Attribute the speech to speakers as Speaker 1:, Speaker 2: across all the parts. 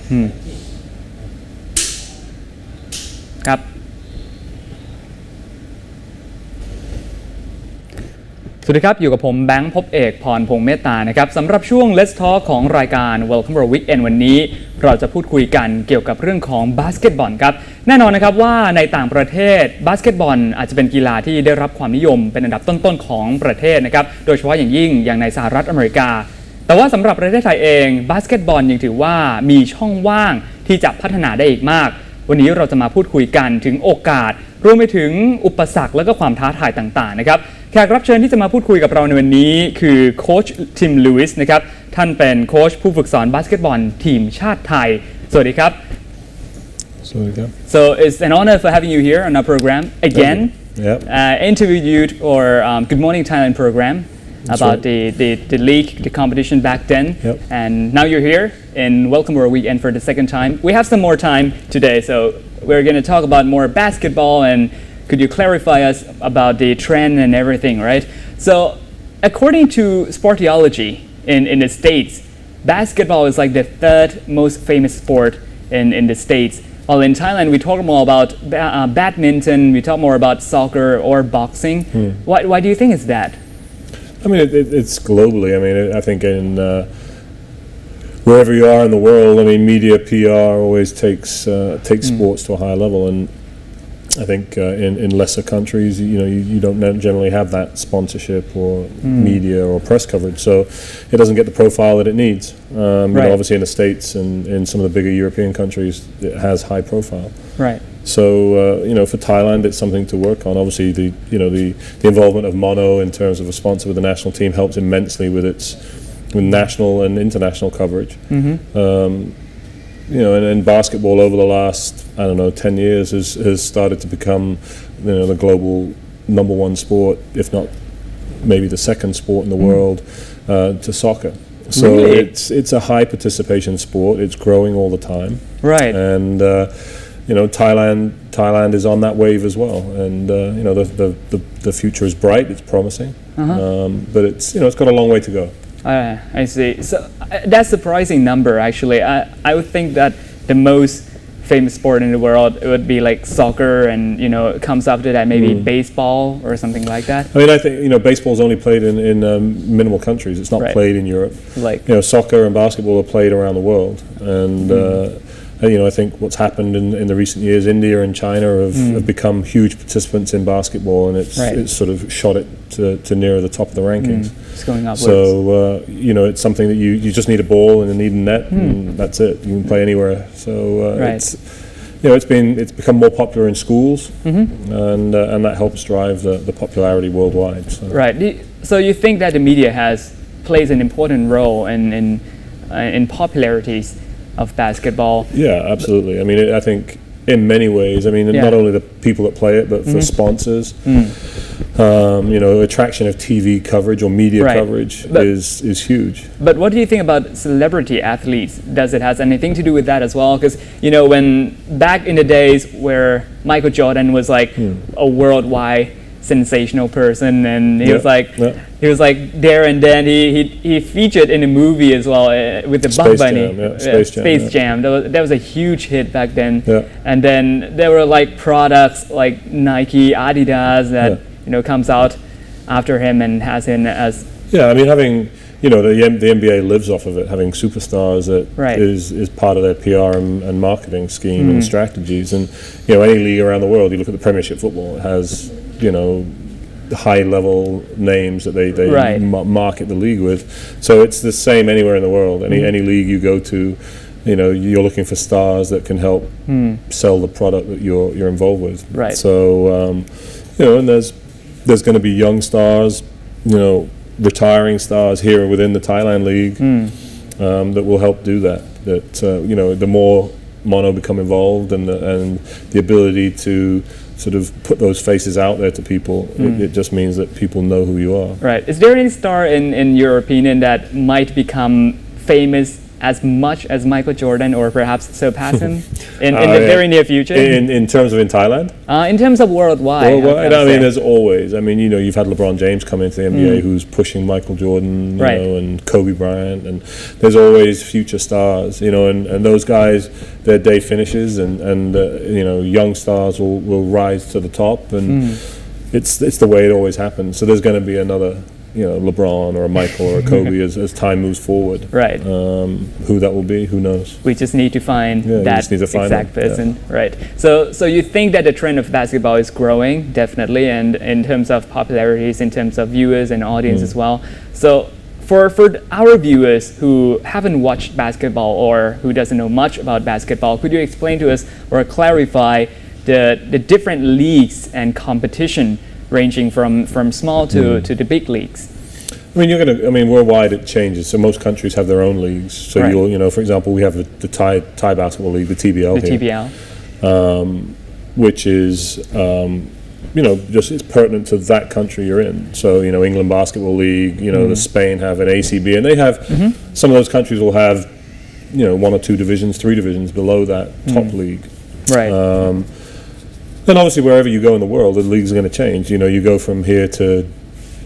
Speaker 1: ครับสวัสดีครับอยู่กับผมแบงค์พบเอกพรพงษ์เมตตานะครับสำหรับช่วง Let's Talk ของรายการ Welcome to Weekend วันนี้เราจะพูดคุยกันเกี่ยวกับเรื่องของบาสเกตบอลครับแน่นอนนะครับว่าในต่างประเทศบาสเกตบอลอาจจะเป็นกีฬาที่ได้รับความนิยมเป็นอันดับต้นๆของประเทศนะครับโดยเฉพาะอย่างยิ่งอย่างในสหรัฐอเมริกาแต่ว่าสำหรับประเทศไทยเองบาสเกตบอลยังถือว่ามีช่องว่างที่จะพัฒนาได้อีกมากวันนี้เราจะมาพูดคุยกันถึงโอกาสรวมไปถึงอุปสรรคและก็ความท้าทายต่างๆนะครับแขกรับเชิญที่จะมาพูดคุยกับเราในวันนี้คือโค้ชทิมลูอิสนะครับท่านเป็นโค้ชผู้ฝึกสอนบาสเกตบอลทีมชาติไทยสวัสดีครับ
Speaker 2: So
Speaker 1: it's an honor for having you here on our program again.
Speaker 2: Yep.
Speaker 1: Interviewed you or Good Morning Thailand program about the league, the competition back then.
Speaker 2: Yep.
Speaker 1: And now you're here in Welcome to our Weekend for the second time. We have some more time today, so we're going to talk about more basketball and could you clarify us about the trend and everything, right? So according to Sportiology in the States, basketball is like the third most famous sport in the States. While in Thailand, we talk more about badminton, we talk more about soccer or boxing. Why do you think it's that?
Speaker 2: I mean, it's globally. I mean, I think in wherever you are in the world, I mean, media, PR always takes sports to a higher level, and I think in lesser countries, you don't generally have that sponsorship or media or press coverage, so it doesn't get the profile that it needs.
Speaker 1: Right.
Speaker 2: Obviously in the States and in some of the bigger European countries, it has high profile.
Speaker 1: Right.
Speaker 2: So for Thailand, it's something to work on. Obviously, the involvement of Mono in terms of a sponsor with the national team helps immensely with with national and international coverage. And basketball over the last 10 years has started to become the global number one sport, if not maybe the second sport in the world to soccer. So
Speaker 1: really?
Speaker 2: it's a high participation sport. It's growing all the time.
Speaker 1: Right.
Speaker 2: And Thailand is on that wave as well. And the future is bright. It's promising. But it's got a long way to go.
Speaker 1: I see. So that's a surprising number, actually. I would think that the most famous sport in the world it would be like soccer, and it comes after that maybe baseball or something like that.
Speaker 2: I mean, I think baseball is only played in minimal countries. It's not played in Europe.
Speaker 1: Like
Speaker 2: soccer and basketball are played around the world, and I think what's happened in the recent years, India and China have become huge participants in basketball, and it's sort of shot it to near the top of the rankings.
Speaker 1: It's going upwards.
Speaker 2: So it's something that you just need a ball and you need a net, and that's it. You can play anywhere. So it's become more popular in schools, and that helps drive the popularity worldwide. So.
Speaker 1: Right. So you think that the media plays an important role in popularities of basketball?
Speaker 2: Yeah, absolutely. I mean, I think in many ways. I mean, not only the people that play it, but for sponsors. Attraction of TV coverage or media coverage is huge.
Speaker 1: But what do you think about celebrity athletes? Does it have anything to do with that as well? Because when back in the days where Michael Jordan was like a worldwide sensational person, and he was like there, and then he featured in a movie as well with the Bug Bunny, Space Jam. That was a huge hit back then. And then there were like products like Nike, Adidas that comes out after him and has him as
Speaker 2: I mean, having the NBA lives off of it, having superstars that is part of their PR and marketing scheme and strategies. And any league around the world, you look at the Premiership football, it has high-level names that they market the league with. So it's the same anywhere in the world. Any league you go to, you're looking for stars that can help sell the product that you're involved with.
Speaker 1: Right.
Speaker 2: So and there's going to be young stars, retiring stars here within the Thailand league that will help do that. That the more Mono become involved and the ability to sort of put those faces out there to people, it just means that people know who you are.
Speaker 1: Right. Is there any star in your opinion that might become famous as much as Michael Jordan or perhaps surpass him in the very near future?
Speaker 2: In terms of in Thailand?
Speaker 1: In terms of worldwide.
Speaker 2: Worldwide, I mean, as always. I mean, you've had LeBron James come into the NBA who's pushing Michael Jordan,
Speaker 1: Right.
Speaker 2: and Kobe Bryant, and there's always future stars, and those guys, their day finishes, and young stars will rise to the top, and it's the way it always happens. So there's going to be another, LeBron or a Michael or a Kobe as time moves forward.
Speaker 1: Right.
Speaker 2: Who that will be, who knows?
Speaker 1: We just need to find
Speaker 2: we
Speaker 1: that
Speaker 2: just need to find
Speaker 1: exact
Speaker 2: them,
Speaker 1: person. Right. So you think that the trend of basketball is growing, definitely, and in terms of popularities, in terms of viewers and audience as well. So for our viewers who haven't watched basketball or who doesn't know much about basketball, could you explain to us or clarify the different leagues and competition ranging from small to the big leagues?
Speaker 2: I mean, worldwide it changes. So most countries have their own leagues. So
Speaker 1: Right.
Speaker 2: for example, we have the Thai basketball league, the TBL
Speaker 1: The
Speaker 2: here,
Speaker 1: TBL.
Speaker 2: which is just it's pertinent to that country you're in. So England Basketball League, the Spain have an ACB, and they have some of those countries will have 1 or 2 divisions, 3 divisions below that top league.
Speaker 1: Right.
Speaker 2: And obviously, wherever you go in the world, the leagues are going to change. You go from here to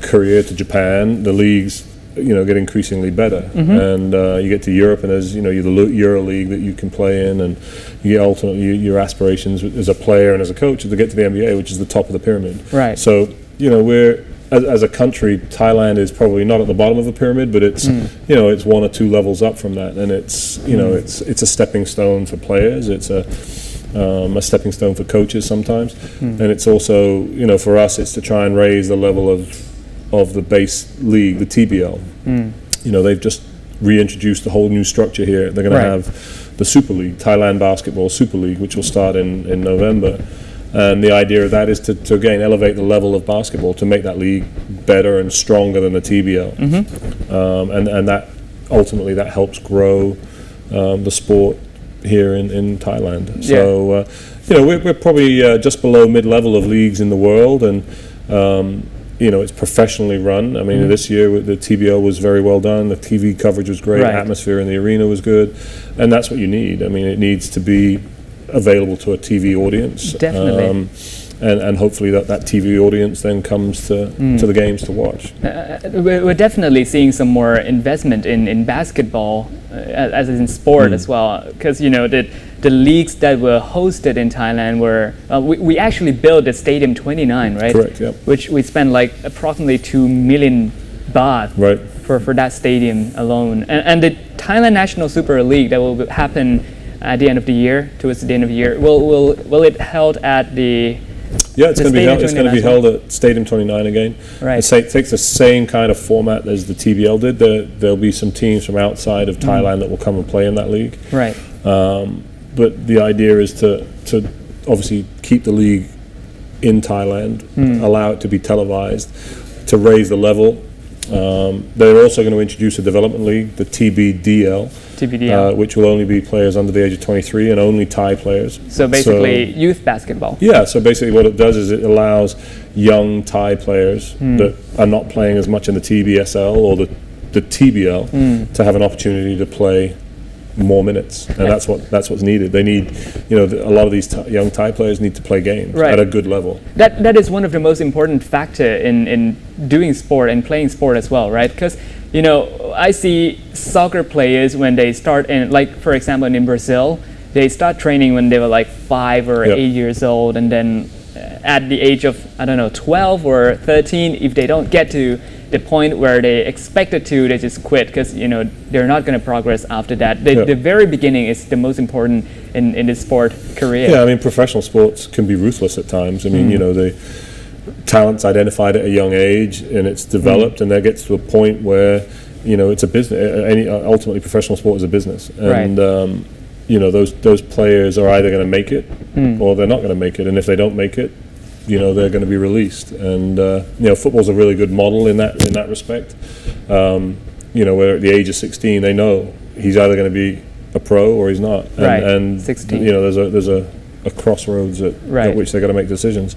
Speaker 2: Korea to Japan, the leagues, get increasingly better. And you get to Europe, and there's, the Euro League that you can play in, and you get ultimately your aspirations as a player and as a coach is to get to the NBA, which is the top of the pyramid.
Speaker 1: Right.
Speaker 2: So, we're, as a country, Thailand is probably not at the bottom of the pyramid, but it's, it's 1 or 2 levels up from that. And it's, it's a stepping stone for players. It's a stepping stone for coaches sometimes, and it's also for us it's to try and raise the level of the base league, the TBL. They've just reintroduced a whole new structure here. They're going to
Speaker 1: Right.
Speaker 2: have the Super League, Thailand Basketball Super League, which will start in November, and the idea of that is to again elevate the level of basketball, to make that league better and stronger than the TBL, and that ultimately that helps grow the sport here in Thailand. So we're probably just below mid-level of leagues in the world, and it's professionally run. I mean, this year the TBL was very well done. The TV coverage was great.
Speaker 1: Right.
Speaker 2: Atmosphere in the arena was good, and that's what you need. I mean, it needs to be available to a TV audience.
Speaker 1: Definitely.
Speaker 2: And hopefully that TV audience then comes to the games to watch.
Speaker 1: We're definitely seeing some more investment in basketball as in sport as well, because the leagues that were hosted in Thailand were we actually built the Stadium 29, right?
Speaker 2: Correct, yep.
Speaker 1: Which we spent like approximately 2 million baht
Speaker 2: Right.
Speaker 1: for that stadium alone, and the Thailand National Super League that will happen at the end of the year, towards the end of the year, will it held at the
Speaker 2: Yeah, it's
Speaker 1: The
Speaker 2: going to be held.
Speaker 1: Stadium
Speaker 2: It's going to be
Speaker 1: 29
Speaker 2: held at Stadium 29 again.
Speaker 1: Right.
Speaker 2: It takes the same kind of format as the TBL did. There'll be some teams from outside of Thailand that will come and play in that league.
Speaker 1: Right.
Speaker 2: But the idea is to obviously keep the league in Thailand, allow it to be televised, to raise the level. They're also going to introduce a development league, the TBDL, which will only be players under the age of 23 and only Thai players.
Speaker 1: So basically, youth basketball.
Speaker 2: Yeah, so basically what it does is it allows young Thai players that are not playing as much in the TBSL or the TBL to have an opportunity to play more minutes, and that's what's needed. They need, a lot of these young Thai players need to play games
Speaker 1: Right.
Speaker 2: at a good level.
Speaker 1: That is one of the most important factor in doing sport and playing sport as well, right? Because I see soccer players when they start in, like for example in Brazil, they start training when they were like 5 or 8 years old, and then at the age of 12 or 13, if they don't get to the point where they expected to, they just quit because they're not going to progress after that. The very beginning is the most important in the sport career.
Speaker 2: Yeah, I mean professional sports can be ruthless at times. I mean the talent's identified at a young age and it's developed, and that gets to a point where it's a business. Ultimately, professional sport is a business, and those players are either going to make it or they're not going to make it, and if they don't make it, they're going to be released. And football's a really good model in that respect. Where at the age of 16, they know he's either going to be a pro or he's not. And
Speaker 1: 16.
Speaker 2: There's a crossroads at which they're going to make decisions.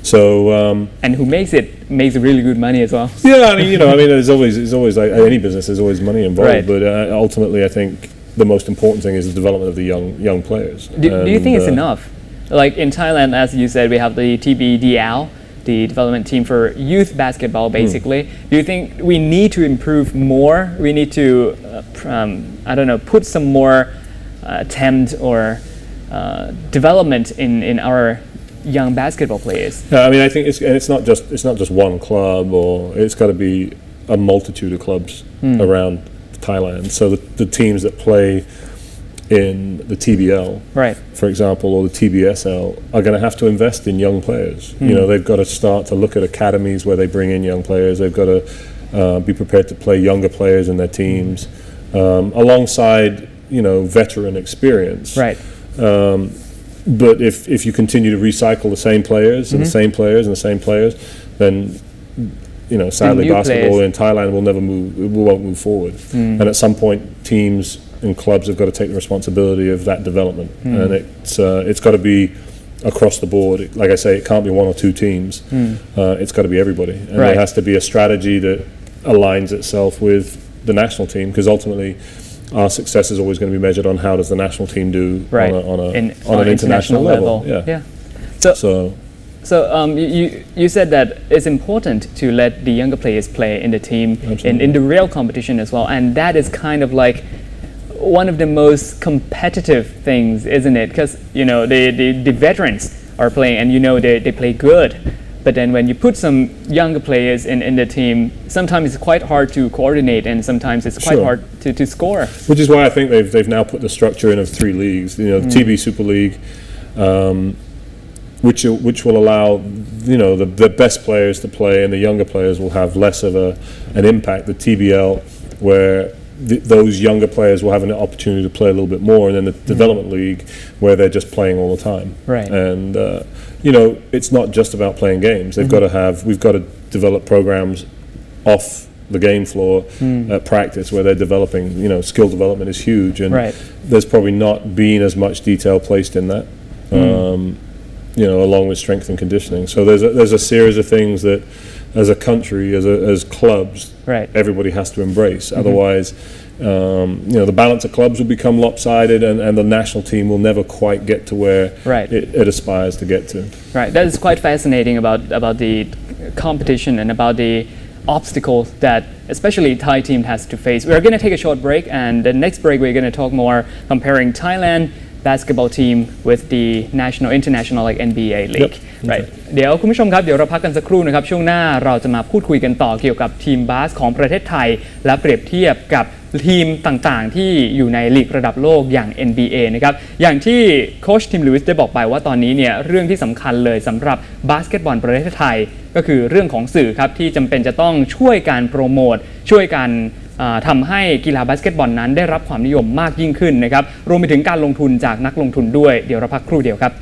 Speaker 2: So
Speaker 1: and who makes really good money as well.
Speaker 2: Yeah, I mean there's always like any business, there's always money involved.
Speaker 1: Right.
Speaker 2: But ultimately, I think the most important thing is the development of the young players.
Speaker 1: Do you think it's enough? Like in Thailand, as you said, we have the TBDL, the development team for youth basketball, basically. Do you think we need to improve more? We need to, I don't know, put some more attempt or development in our young basketball players?
Speaker 2: I mean, I think it's not just one club, or it's got to be a multitude of clubs around Thailand. So the teams that play in the TBL,
Speaker 1: right,
Speaker 2: for example, or the TBSL, are going to have to invest in young players. You know, they've got to start to look at academies where they bring in young players. They've got to be prepared to play younger players in their teams, alongside veteran experience.
Speaker 1: Right.
Speaker 2: But if you continue to recycle the same players and the same players and the same players, then sadly basketball in Thailand will never move. It won't move forward. And at some point, teams and clubs have got to take the responsibility of that development, and it's got to be across the board. Like I say, it can't be one or two teams. It's got to be everybody, and
Speaker 1: right.
Speaker 2: there has to be a strategy that aligns itself with the national team, because ultimately our success is always going to be measured on how does the national team do
Speaker 1: right.
Speaker 2: on an international level.
Speaker 1: Yeah. So you said that it's important to let the younger players play in the team in the real competition as well, and that is kind of like one of the most competitive things, isn't it? Because the veterans are playing, and they play good. But then when you put some younger players in the team, sometimes it's quite hard to coordinate, and sometimes it's quite hard to score.
Speaker 2: Which is why I think they've now put the structure in of 3 leagues. The TB Super League, which will allow the best players to play, and the younger players will have less of an impact. The TBL, where those younger players will have an opportunity to play a little bit more, and then the development league, where they're just playing all the time.
Speaker 1: Right.
Speaker 2: And it's not just about playing games. We've got to develop programs off the game floor at practice, where they're developing. Skill development is huge, and there's probably not been as much detail placed in that. Along with strength and conditioning. So there's a series of things that, as a country, as clubs, everybody has to embrace. Otherwise, the balance of clubs will become lopsided, and the national team will never quite get to where it aspires to get to.
Speaker 1: Right. That is quite fascinating about the competition and about the obstacles that especially Thai team has to face. We're going to take a short break, and the next break we're going to talk more comparing Thailand basketball team with the international like NBA league. Right. เดี๋ยวคุณผู้ชมครับเดี๋ยวเราพักกันสักครู่นะครับช่วงหน้าเราจะมาพูดคุยกันต่อเกี่ยวกับทีมบาสของประเทศไทยและเปรียบเทียบกับทีมต่างๆที่อยู่ในลีกระดับโลกอย่าง NBA นะครับอย่างที่โค้ชทีมลูอิสได้บอกไปว่าตอนนี้เนี่ยเรื่องที่สำคัญเลยสำหรับบาสเกตบอลประเทศไทยก็คือเรื่องของสื่อครับที่จำเป็นจะต้องช่วยการโปรโมทช่วยการทำให้กีฬาบาสเกตบอลนั้นได้รับความนิยมมากยิ่งขึ้นนะครับรวมไปถึงการลงทุนจากนักลงทุนด้วยเดี๋ยวเราพักครู่เดียวครับ